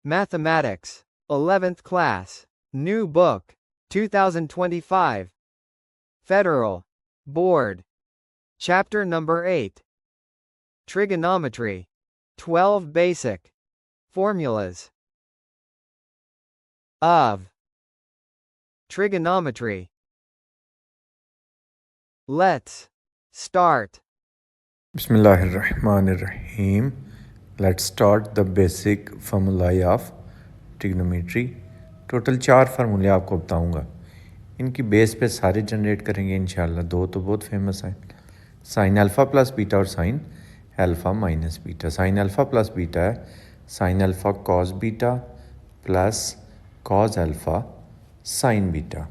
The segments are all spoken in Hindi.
Mathematics, 11th class. New book, 2025. Federal Board. Chapter number 8. Trigonometry. 12 basic formulas of trigonometry. Let's start. Bismillahirrahmanirrahim. Let's start the basic formulae of trigonometry. Total 4 फार्मूले आपको बताऊंगा, इनकी बेस पे सारे जनरेट करेंगे इंशाल्लाह। 2 तो बहुत फेमस हैं, साइन अल्फ़ा प्लस बीटा और sine alpha minus beta. Sine alpha plus beta है sine alpha cos beta plus cos alpha sine beta.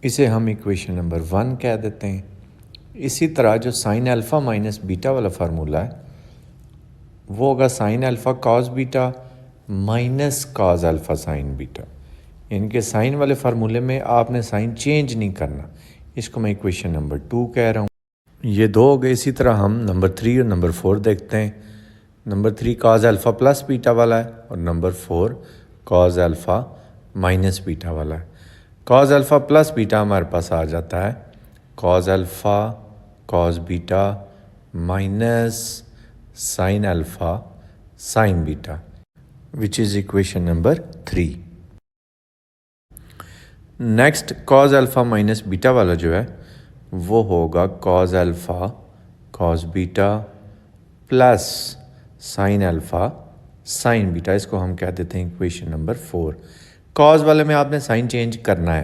इसे हम इक्वेशन नंबर 1 कह देते हैं। इसी तरह जो साइन अल्फ़ा माइनस बीटा वाला फार्मूला है वो होगा sign alpha cos beta minus cos alpha sine beta. इनके साइन वाले फार्मूले में आपने साइन चेंज नहीं करना, इसको मैं इक्वेशन नंबर 2 कह रहा हूँ। ये 2 हो गए। इसी तरह हम नंबर 3 और नंबर 4 देखते हैं। Number 3 cos alpha plus beta वाला है और number 4 cos alpha minus beta वाला है। कॉस अल्फ़ा प्लस बीटा हमारे पास आ जाता है cos alpha cos beta minus sine alpha sine beta, which is equation number 3। Next cos alpha minus beta वाला जो है वो होगा cos alpha cos beta plus sine alpha sine beta. इसको हम कह देते हैं इक्वेशन नंबर 4। कॉस वाले में आपने साइन चेंज करना है,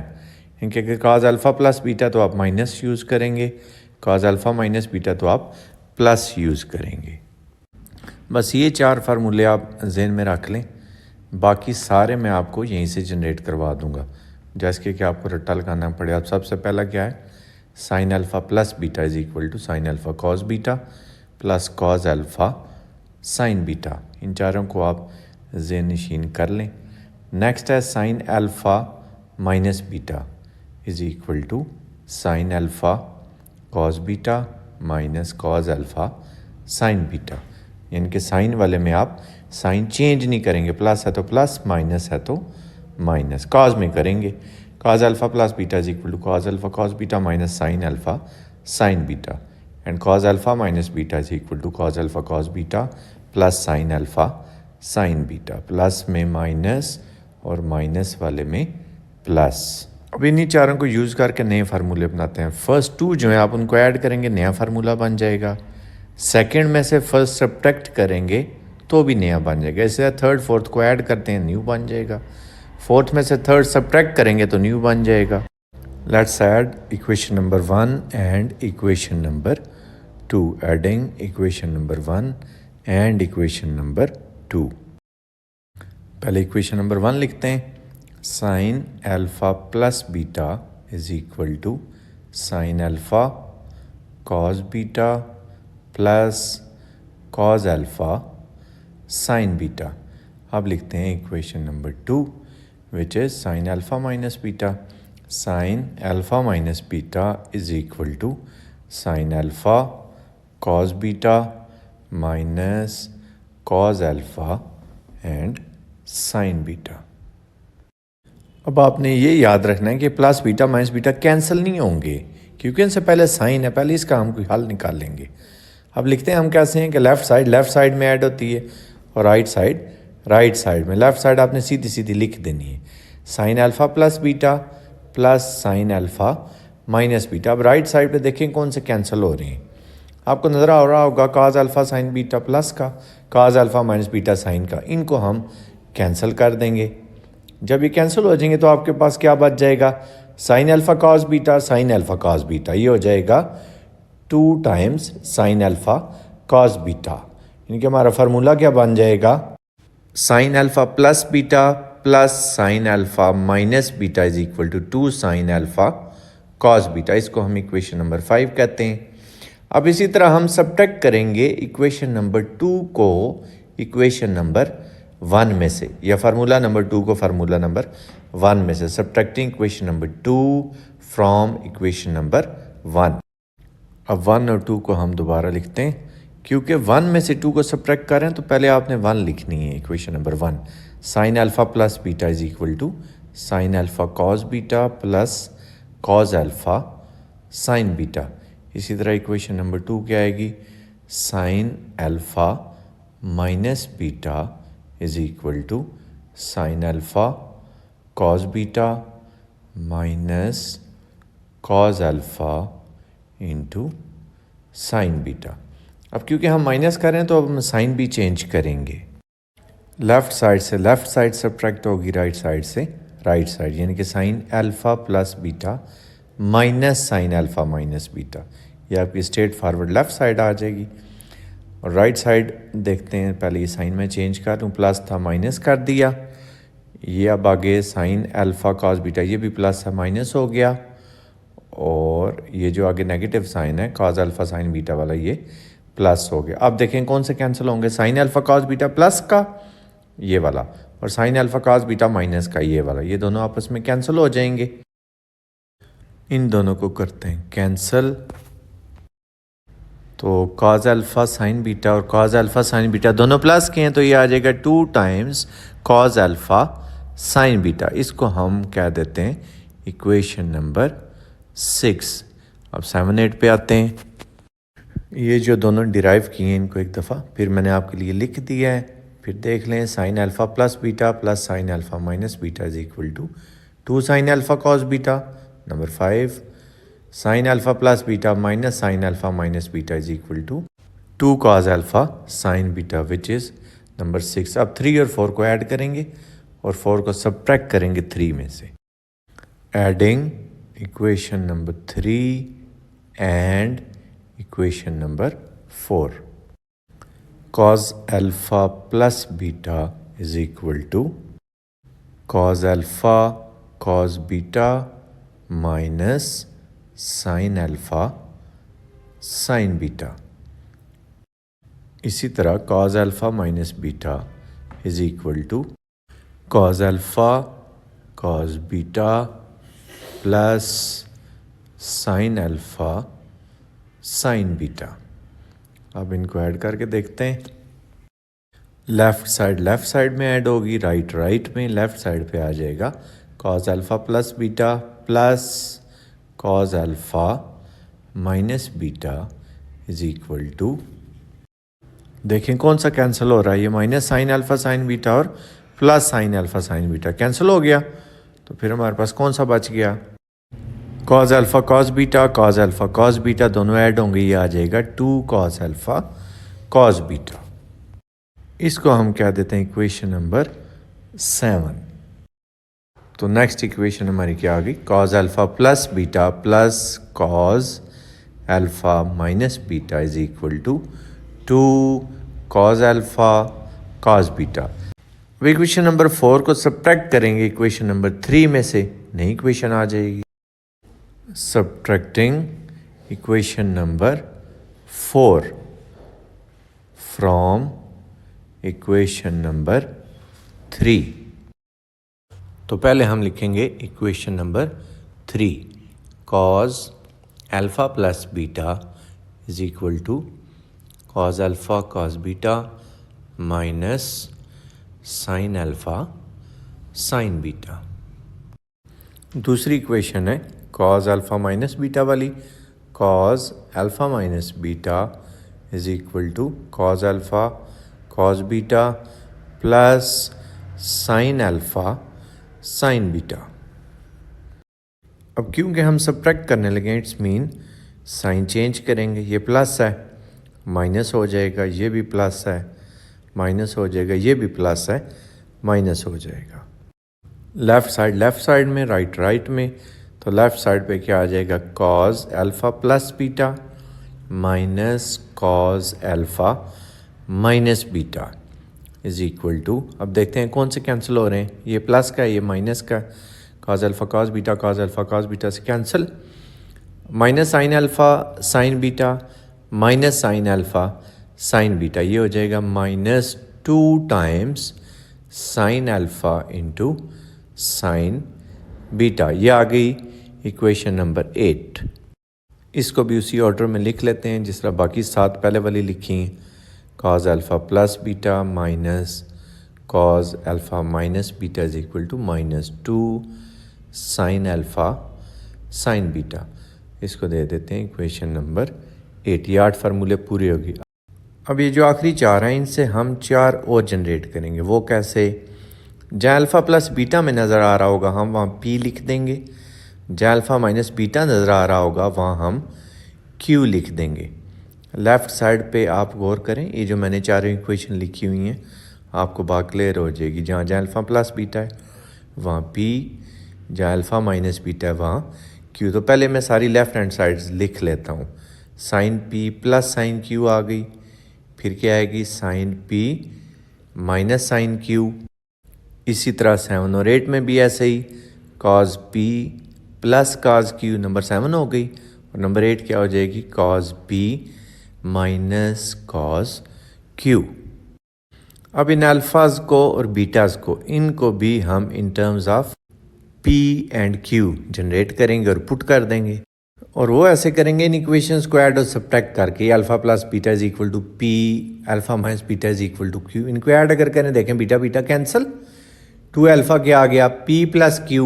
क्योंकि कॉस अल्फ़ा प्लस बीटा तो आप माइनस यूज़ करेंगे, कॉस अल्फ़ा माइनस बीटा तो आप प्लस यूज़ करेंगे। बस ये 4 फार्मूले आप जहन में रख लें, बाकी सारे मैं आपको यहीं से जनरेट करवा दूंगा, जैसे कि आपको रट्टा लगाना पड़े। आप सबसे पहला क्या है, sine alpha plus beta is equal to sine alpha cos beta plus cos alpha sine beta. इन चारों को आप ज़हन नशीन कर लें। नेक्स्ट है sine alpha minus beta is equal to sine alpha cos beta minus cos alpha sine beta. यानी कि साइन वाले में आप साइन चेंज नहीं करेंगे, प्लस है तो प्लस, माइनस है तो माइनस। कॉस में करेंगे cos alpha plus beta is equal to cos alpha cos beta minus sine alpha sine beta, and cos alpha minus beta is equal to cos alpha cos beta plus sine alpha sine beta. Plus में माइनस और माइनस वाले में प्लस। अब इन्हीं चारों को यूज़ करके नए फार्मूले बनाते हैं। फर्स्ट 2 जो है आप उनको ऐड करेंगे, नया फार्मूला बन जाएगा। सेकंड में से फर्स्ट सब्ट्रैक्ट करेंगे तो भी नया बन जाएगा। इससे थर्ड फोर्थ को ऐड करते हैं, न्यू बन जाएगा। फोर्थ में से थर्ड सब्ट्रैक्ट करेंगे तो न्यू बन जाएगा। Let's add equation number 1 and equation number 2। Adding equation number 1 and equation number 2। पहले इक्वेशन नंबर 1 लिखते हैं, sine alpha plus beta is equal to sine alpha cos beta plus cos alpha sine beta. अब लिखते हैं equation number 2 which is sine alpha minus beta. Sine alpha minus beta is equal to sine alpha cos beta minus cos alpha and sign beta. अब आपने ये याद रखना है कि plus beta minus beta cancel नहीं होंगे, क्योंकि इनसे पहले साइन है, पहले इसका हम कोई हल निकाल लेंगे। अब लिखते हैं हम कैसे हैं कि लेफ़्ट साइड में ऐड होती है और राइट साइड में। लेफ़्ट साइड आपने सीधी सीधी लिख देनी है, sine alpha plus beta plus sine alpha minus beta. अब राइट साइड पे देखें कौन से कैंसिल हो रहे हैं। आपको नज़र आ रहा होगा cos alpha sine beta plus का, cos alpha minus beta sine का, इनको हम कैंसिल कर देंगे। जब ये कैंसिल हो जाएंगे तो आपके पास क्या बच जाएगा, sine alpha cos beta sine alpha cos beta. ये हो जाएगा 2 times sine alpha cos beta. इनके हमारा फार्मूला क्या बन जाएगा, sine alpha plus beta plus sine alpha minus beta is equal to 2 sine alpha cos beta. इसको हम इक्वेशन नंबर 5 कहते हैं। अब इसी तरह हम सब्ट्रैक्ट करेंगे इक्वेशन नंबर 2 को इक्वेशन नंबर 1 में से, या फार्मूला नंबर 2 को फार्मूला नंबर 1 में से। Subtracting equation number 2 from equation number 1। अब 1 और 2 को हम दोबारा लिखते हैं, क्योंकि 1 में से 2 को सब्ट्रैक्ट कर रहे हैं तो पहले आपने 1 लिखनी है equation number 1। Sine alpha plus beta is equal to sine alpha cos beta plus cos alpha sine beta. इसी तरह इक्वेशन नंबर 2 क्या आएगी, sine alpha minus beta is equal to sine alpha cos beta minus cos alpha into sine beta. अब क्योंकि हम माइनस कर रहे हैं तो अब हम साइन भी चेंज करेंगे। लेफ़्ट साइड से लेफ़्ट साइड सब्ट्रैक्ट होगी राइट साइड से राइट साइड, यानी कि sign alpha plus beta minus sine alpha minus beta, ये आपकी स्ट्रेट फॉरवर्ड लेफ़्ट साइड आ जाएगी। और राइट साइड देखते हैं, पहले ये साइन में चेंज कर लूँ, प्लस था माइनस कर दिया, ये अब आगे साइन अल्फ़ा कॉस बीटा, ये भी प्लस है माइनस हो गया, और ये जो आगे नेगेटिव साइन है कॉस अल्फ़ा साइन बीटा वाला ये प्लस हो गया। अब देखें कौन से कैंसिल होंगे, sign alpha cos beta plus का ये वाला और sine alpha cos beta minus का ये वाला, ये दोनों आपस में कैंसिल हो जाएंगे। इन दोनों को करते हैं कैंसिल, तो कॉस अल्फ़ा साइन बीटा और कॉस अल्फ़ा साइन बीटा दोनों प्लस के हैं, तो ये आ जाएगा 2 times cos alpha sine beta. इसको हम क्या देते हैं, इक्वेशन नंबर 6। अब 7 8 पे आते हैं। ये जो दोनों डिराइव किए हैं इनको एक दफ़ा फिर मैंने आपके लिए लिख दिया है, फिर देख लें। Sine alpha plus beta plus sine alpha minus beta is equal to 2 sine alpha cos beta. Number 5 sine alpha plus beta minus sine alpha minus beta is equal to 2 cos alpha sine beta which is number 6। अब 3 और 4 को ऐड करेंगे और 4 को सब्ट्रैक्ट करेंगे 3 में से। Adding equation number 3 and equation number 4, cos alpha plus beta is equal to cos alpha cos beta minus sine alpha sine beta. इसी तरह cos alpha minus beta is equal to cos alpha cos beta plus sine alpha sine beta. अब इनको ऐड करके देखते हैं। लेफ़्ट साइड में ऐड होगी, राइट में, लेफ़्ट साइड पे आ जाएगा cos alpha plus beta plus cos alpha minus beta is equal to, देखें कौन सा कैंसिल हो रहा है, ये minus sine alpha sine beta और plus sine alpha sine beta cancel हो गया, तो फिर हमारे पास कौन सा बच गया, cos alpha cos alpha cos beta दोनों ऐड होंगे, ये आ जाएगा 2 cos अल्फ़ा cos बीटा। इसको हम क्या देते हैं, इक्वेशन नंबर 7। तो नेक्स्ट इक्वेशन हमारी क्या आ गई, cos alpha plus beta plus cos alpha minus beta is equal to 2 cos alpha cos beta. अब इक्वेशन नंबर 4 को सब्ट्रैक्ट करेंगे इक्वेशन नंबर 3 में से, नई इक्वेशन आ जाएगी। Subtracting equation number 4 from equation number 3। तो पहले हम लिखेंगे equation number 3, cos alpha plus beta is equal to cos alpha cos beta minus sine alpha sine beta. दूसरी इक्वेशन है cos अल्फ़ा माइनस बीटा वाली, cos alpha minus beta is equal to cos alpha cos beta plus sine alpha sine beta. अब क्योंकि हम सब्ट्रैक्ट करने लगे, इट्स मीन साइन चेंज करेंगे, ये प्लस है माइनस हो जाएगा, ये भी प्लस है माइनस हो जाएगा, ये भी प्लस है माइनस हो जाएगा। लेफ़्ट साइड में, राइट में, तो लेफ़्ट साइड पे क्या आ जाएगा, cos alpha plus beta minus cos alpha minus beta is equal to, अब देखते हैं कौन से कैंसिल हो रहे हैं, ये प्लस का ये माइनस का, cos alpha cos alpha cos beta से cancel, minus sine alpha sine beta minus sine alpha sine beta, ये हो जाएगा minus 2 times sine alpha into sine beta. ये आ गई इक्वेशन नंबर 8। इसको भी उसी ऑर्डर में लिख लेते हैं जिस तरह बाकी 7 पहले वाली लिखी हैं, cos alpha plus beta minus cos alpha minus beta is equal to -2 sine alpha sine beta. इसको दे देते हैं इक्वेशन नंबर 8। ये 8 फार्मूले पूरे होगी। अब ये जो आखिरी 4 हैं इनसे हम 4 और जनरेट करेंगे। वो कैसे? जहाँ अल्फ़ा प्लस बीटा में नज़र आ रहा होगा हम वहाँ p लिख देंगे, जहाँ अल्फ़ा माइनस बीटा नज़र आ रहा होगा वहाँ हम q लिख देंगे। लेफ़्ट साइड पे आप गौर करें, ये जो मैंने चारों इक्वेशन लिखी हुई हैं आपको बात क्लियर हो जाएगी। जहाँ जहाँ अल्फ़ा प्लस बीटा है वहाँ p, जहाँ अल्फ़ा माइनस बीटा है वहाँ q। तो पहले मैं सारी लेफ़्ट हैंड साइड लिख लेता हूँ। Sine p plus sine q आ गई, फिर क्या आएगी sine p minus sine q। इसी तरह 7 और 8 में भी ऐसे ही cos p plus cos q number 7 हो गई, और नंबर 8 क्या हो जाएगी cos p minus cos q। अब इन अल्फ़ाज को और बीटाज को इनको भी हम in terms of p and q generate करेंगे और पुट कर देंगे। और वो ऐसे करेंगे इन इक्वेशंस को ऐड और सब्ट्रैक्ट करके। Alpha plus beta is equal to p, alpha minus beta is equal to q। इनको ऐड अगर करें देखें बीटा बीटा कैंसिल, 2 अल्फ़ा क्या आ गया p प्लस q,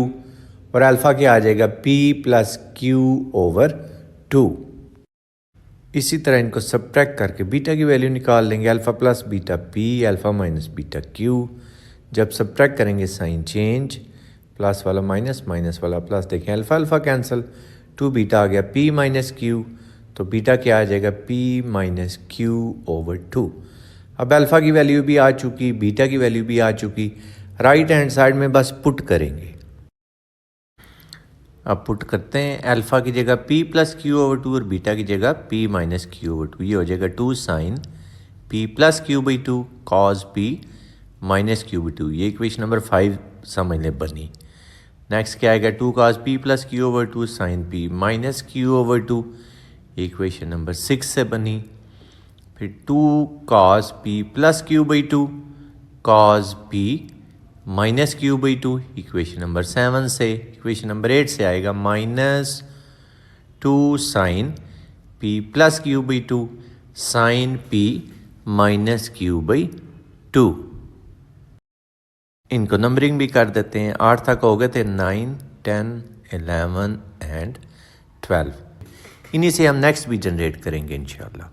और अल्फ़ा क्या आ जाएगा p प्लस q ओवर 2। इसी तरह इनको सब्ट्रैक्ट करके बीटा की वैल्यू निकाल लेंगे। Alpha plus beta p, alpha minus beta q। जब सब्ट्रैक्ट करेंगे साइन चेंज, प्लस वाला माइनस, माइनस वाला प्लस। देखें अल्फ़ा अल्फ़ा कैंसिल, 2 बीटा आ गया p माइनस q, तो बीटा क्या आ जाएगा p माइनस q ओवर 2। अब अल्फ़ा की वैल्यू भी आ चुकी, बीटा की वैल्यू भी आ चुकी। राइट हैंड साइड में बस पुट करेंगे। अब पुट करते हैं, अल्फ़ा की जगह p प्लस q ओवर 2 और बीटा की जगह p माइनस q ओवर 2। ये हो जाएगा 2 sine p plus q by 2 cos p minus q by 2। ये इक्वेशन नंबर 5 समझ लें बनी। नेक्स्ट क्या आएगा 2 cos p plus q over 2 sine p minus q over 2। Equation number 6 से बनी। फिर 2 cos p plus q by 2 cos p minus q by 2। Equation number 7 से। इक्वेशन नंबर 8 से आएगा -2 sine p plus q by 2 sine p minus q by 2। इनको नंबरिंग भी कर देते हैं। 8 तक हो गए थे, 9, 10, 11 एंड 12। इन्हीं से हम नेक्स्ट भी जनरेट करेंगे इंशाल्लाह।